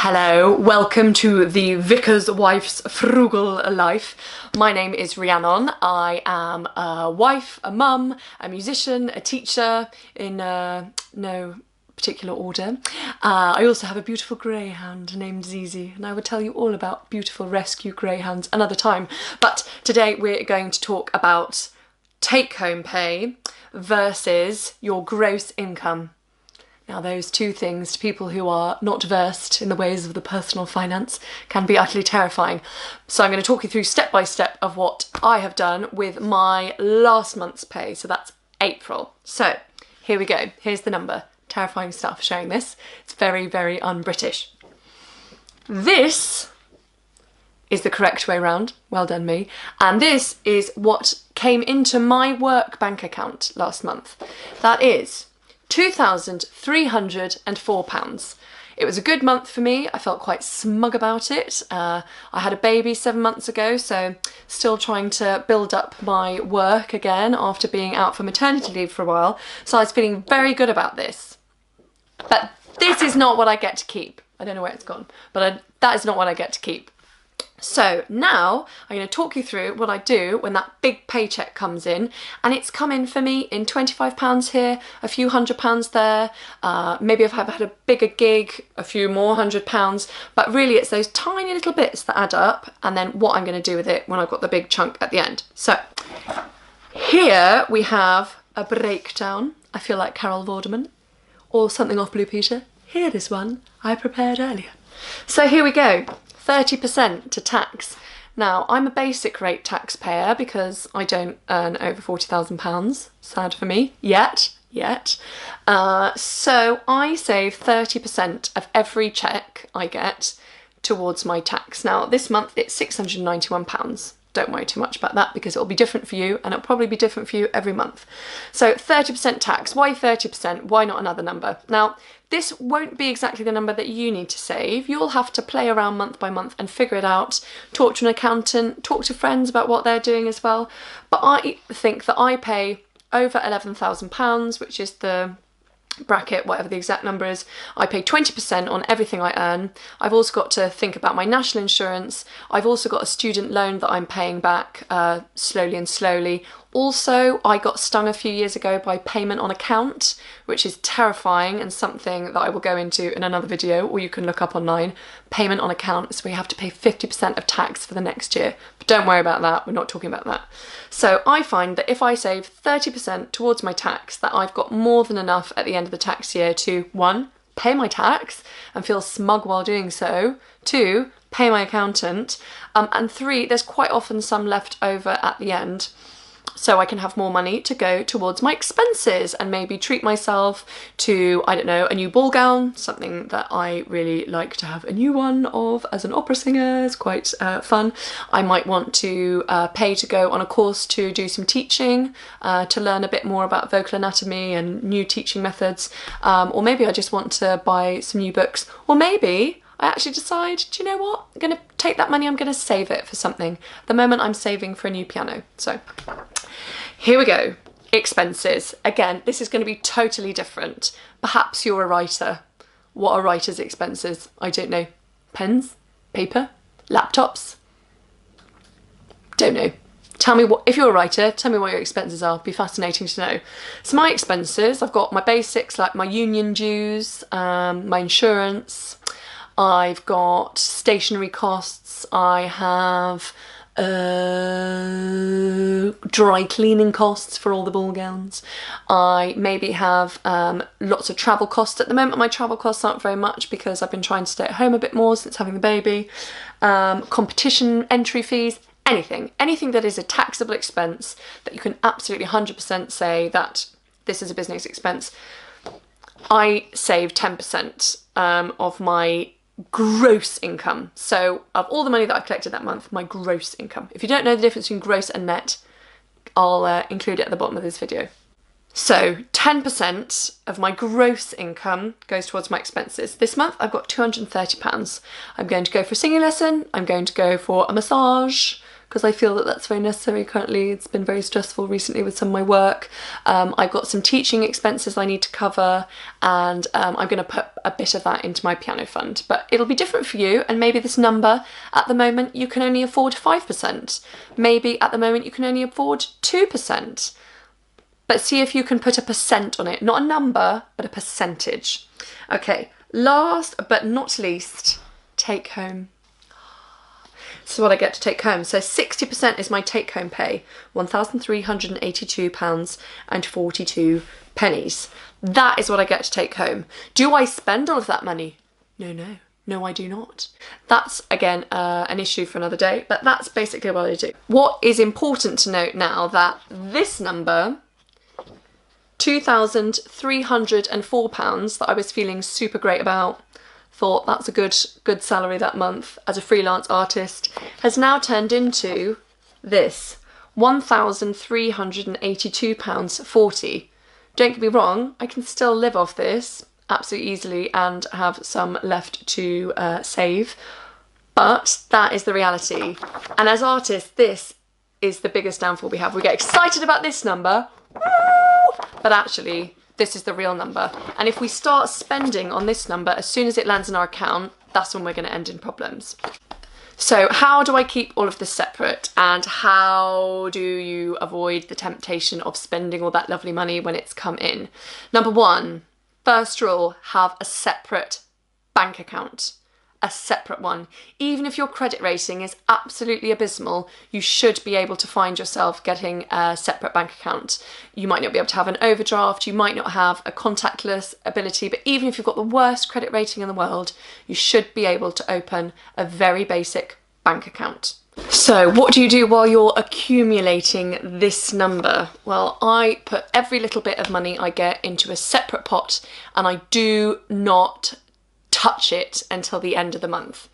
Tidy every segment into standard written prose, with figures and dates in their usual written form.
Hello, welcome to the Vicar's Wife's Frugal Life. My name is Rhiannon. I am a wife, a mum, a musician, a teacher in no particular order. I also have a beautiful greyhound named Zizi, and I will tell you all about beautiful rescue greyhounds another time. But today we're going to talk about take-home pay versus your gross income. Now those two things, to people who are not versed in the ways of the personal finance, can be utterly terrifying. So I'm going to talk you through step by step of what I have done with my last month's pay, so that's April. So here we go, here's the number. Terrifying stuff showing this. It's very, very un-British. This is the correct way round, well done me, and this is what came into my work bank account last month. That is £2,304. It was a good month for me. I felt quite smug about it. I had a baby 7 months ago, so still trying to build up my work again after being out for maternity leave for a while. So I was feeling very good about this. But this is not what I get to keep. I don't know where it's gone, but that is not what I get to keep. So now I'm going to talk you through what I do when that big paycheck comes in, and it's come in for me in £25 here, a few £100 there, maybe if I've had a bigger gig, a few more £100, but really it's those tiny little bits that add up, and then what I'm going to do with it when I've got the big chunk at the end. So here we have a breakdown. I feel like Carol Vorderman or something off Blue Peter. Here is one I prepared earlier. So here we go. 30% to tax. Now, I'm a basic rate taxpayer because I don't earn over £40,000, sad for me, yet. So I save 30% of every cheque I get towards my tax. Now, this month it's £691. Don't worry too much about that because it'll be different for you, and it'll probably be different for you every month. So 30% tax. Why 30%? Why not another number? Now, this won't be exactly the number that you need to save. You'll have to play around month by month and figure it out. Talk to an accountant, talk to friends about what they're doing as well. But I think that I pay over £11,000, which is the bracket, whatever the exact number is. I pay 20% on everything I earn. I've also got to think about my national insurance. I've also got a student loan that I'm paying back slowly and slowly. Also, I got stung a few years ago by payment on account, which is terrifying and something that I will go into in another video, or you can look up online. Payment on account is where you have to pay 50% of tax for the next year. But don't worry about that, we're not talking about that. So I find that if I save 30% towards my tax, that I've got more than enough at the end of the tax year to, 1, pay my tax and feel smug while doing so, 2, pay my accountant, and 3, there's quite often some left over at the end. So I can have more money to go towards my expenses and maybe treat myself to, I don't know, a new ball gown, something that I really like to have a new one of as an opera singer. It's quite fun. I might want to pay to go on a course to do some teaching, to learn a bit more about vocal anatomy and new teaching methods, or maybe I just want to buy some new books, or maybe I actually decide, do you know what? I'm going to take that money, I'm going to save it for something. At the moment I'm saving for a new piano. So here we go. Expenses. Again, this is going to be totally different. Perhaps you're a writer. What are writers' expenses? I don't know. Pens? Paper? Laptops? Don't know. Tell me what, if you're a writer, tell me what your expenses are. It'd be fascinating to know. So my expenses, I've got my basics like my union dues, my insurance, I've got stationery costs, I have dry cleaning costs for all the ball gowns. I maybe have lots of travel costs. At the moment my travel costs aren't very much because I've been trying to stay at home a bit more since having the baby. Competition entry fees, anything that is a taxable expense that you can absolutely 100% say that this is a business expense. I save 10% of my gross income. So of all the money that I've collected that month, my gross income. If you don't know the difference between gross and net, I'll include it at the bottom of this video. So 10% of my gross income goes towards my expenses. This month I've got £230. I'm going to go for a singing lesson, I'm going to go for a massage, because I feel that that's very necessary currently. It's been very stressful recently with some of my work. I've got some teaching expenses I need to cover, and I'm going to put a bit of that into my piano fund. But it'll be different for you, and maybe this number at the moment you can only afford 5%. Maybe at the moment you can only afford 2%. But see if you can put a percent on it, not a number, but a percentage. Okay, last but not least, take home. This is what I get to take home. So 60% is my take home pay, £1,382.42. That is what I get to take home. Do I spend all of that money? No. No, I do not. That's, again, an issue for another day, but that's basically what I do. What is important to note now that this number, £2,304 that I was feeling super great about, thought that's a good salary that month as a freelance artist, has now turned into this, £1,382.40. Don't get me wrong, I can still live off this absolutely easily and have some left to save, but that is the reality. And as artists, this is the biggest downfall we have. We get excited about this number, but actually this is the real number. And if we start spending on this number as soon as it lands in our account, that's when we're going to end in problems. So how do I keep all of this separate, and how do you avoid the temptation of spending all that lovely money when it's come in? Number one, first rule, have a separate bank account. A separate one. Even if your credit rating is absolutely abysmal, you should be able to find yourself getting a separate bank account. You might not be able to have an overdraft, you might not have a contactless ability, but even if you've got the worst credit rating in the world, you should be able to open a very basic bank account. So what do you do while you're accumulating this number? Well, I put every little bit of money I get into a separate pot, and I do not touch it until the end of the month.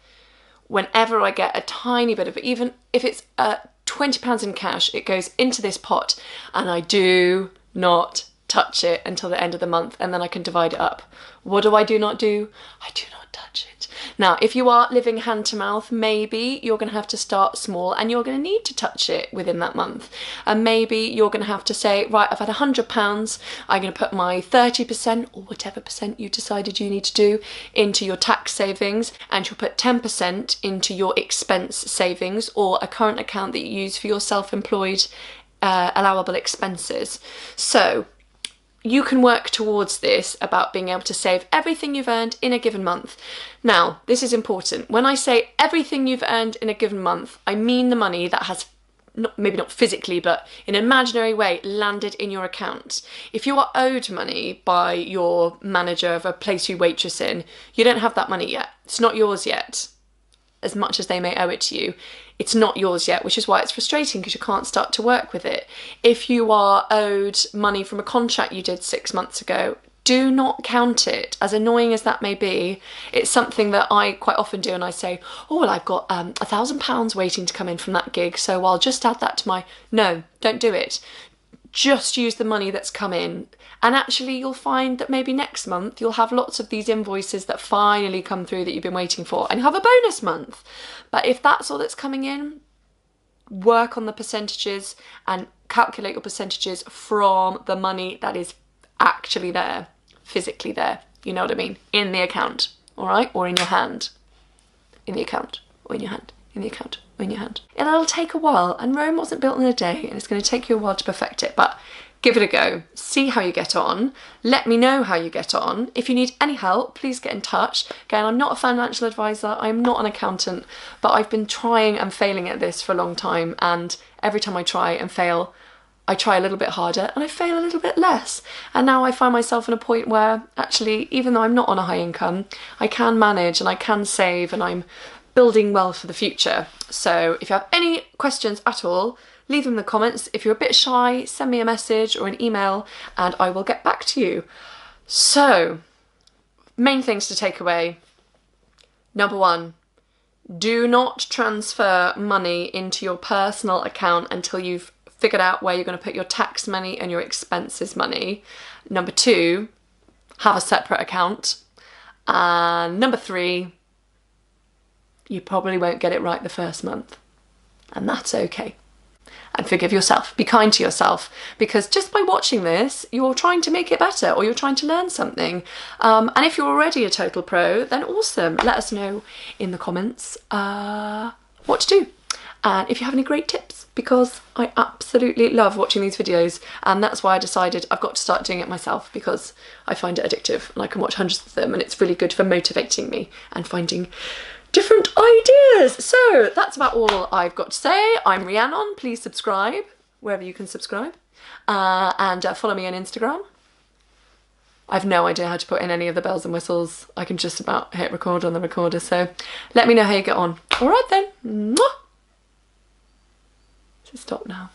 Whenever I get a tiny bit of it, even if it's £20 in cash, it goes into this pot, and I do not touch it until the end of the month, and then I can divide it up. What do? I do not touch it. Now, if you are living hand to mouth, maybe you're going to have to start small and you're going to need to touch it within that month. And maybe you're going to have to say, right, I've had £100, I'm going to put my 30% or whatever percent you decided you need to do into your tax savings, and you'll put 10% into your expense savings or a current account that you use for your self-employed allowable expenses. So you can work towards this about being able to save everything you've earned in a given month. Now, this is important. When I say everything you've earned in a given month, I mean the money that has, maybe not physically, but in an imaginary way, landed in your account. If you are owed money by your manager of a place you waitress in, you don't have that money yet. It's not yours yet. As much as they may owe it to you, it's not yours yet, which is why it's frustrating, because you can't start to work with it. If you are owed money from a contract you did 6 months ago, do not count it. As annoying as that may be, it's something that I quite often do, and I say, oh, well, I've got £1,000 waiting to come in from that gig, so I'll just add that to my... No, don't do it. Just use the money that's come in, and actually you'll find that maybe next month you'll have lots of these invoices that finally come through that you've been waiting for, and you have a bonus month. But if that's all that's coming in, work on the percentages and calculate your percentages from the money that is actually there, physically there, you know what I mean, in the account, all right, or in your hand, in the account, or in your hand, in the account, or in your hand. And it'll take a while, and Rome wasn't built in a day, and it's going to take you a while to perfect it, but give it a go. See how you get on. Let me know how you get on. If you need any help, please get in touch. Again, I'm not a financial advisor, I'm not an accountant, but I've been trying and failing at this for a long time, and every time I try and fail, I try a little bit harder and I fail a little bit less. And now I find myself in a point where actually, even though I'm not on a high income, I can manage and I can save, and I'm building wealth for the future. So if you have any questions at all, leave them in the comments. If you're a bit shy, send me a message or an email and I will get back to you. So, main things to take away. Number one, do not transfer money into your personal account until you've figured out where you're going to put your tax money and your expenses money. Number two, have a separate account. And number three, you probably won't get it right the first month. and that's okay. And forgive yourself, be kind to yourself, because just by watching this, you're trying to make it better, or you're trying to learn something. And if you're already a total pro, then awesome. Let us know in the comments what to do. And if you have any great tips, because I absolutely love watching these videos, and that's why I decided I've got to start doing it myself, because I find it addictive and I can watch hundreds of them, and it's really good for motivating me and finding different ideas. So that's about all I've got to say. I'm Rhiannon. Please subscribe wherever you can subscribe, and follow me on Instagram. I have no idea how to put in any of the bells and whistles. I can just about hit record on the recorder, so let me know how you get on. All right then. Mwah! So stop now.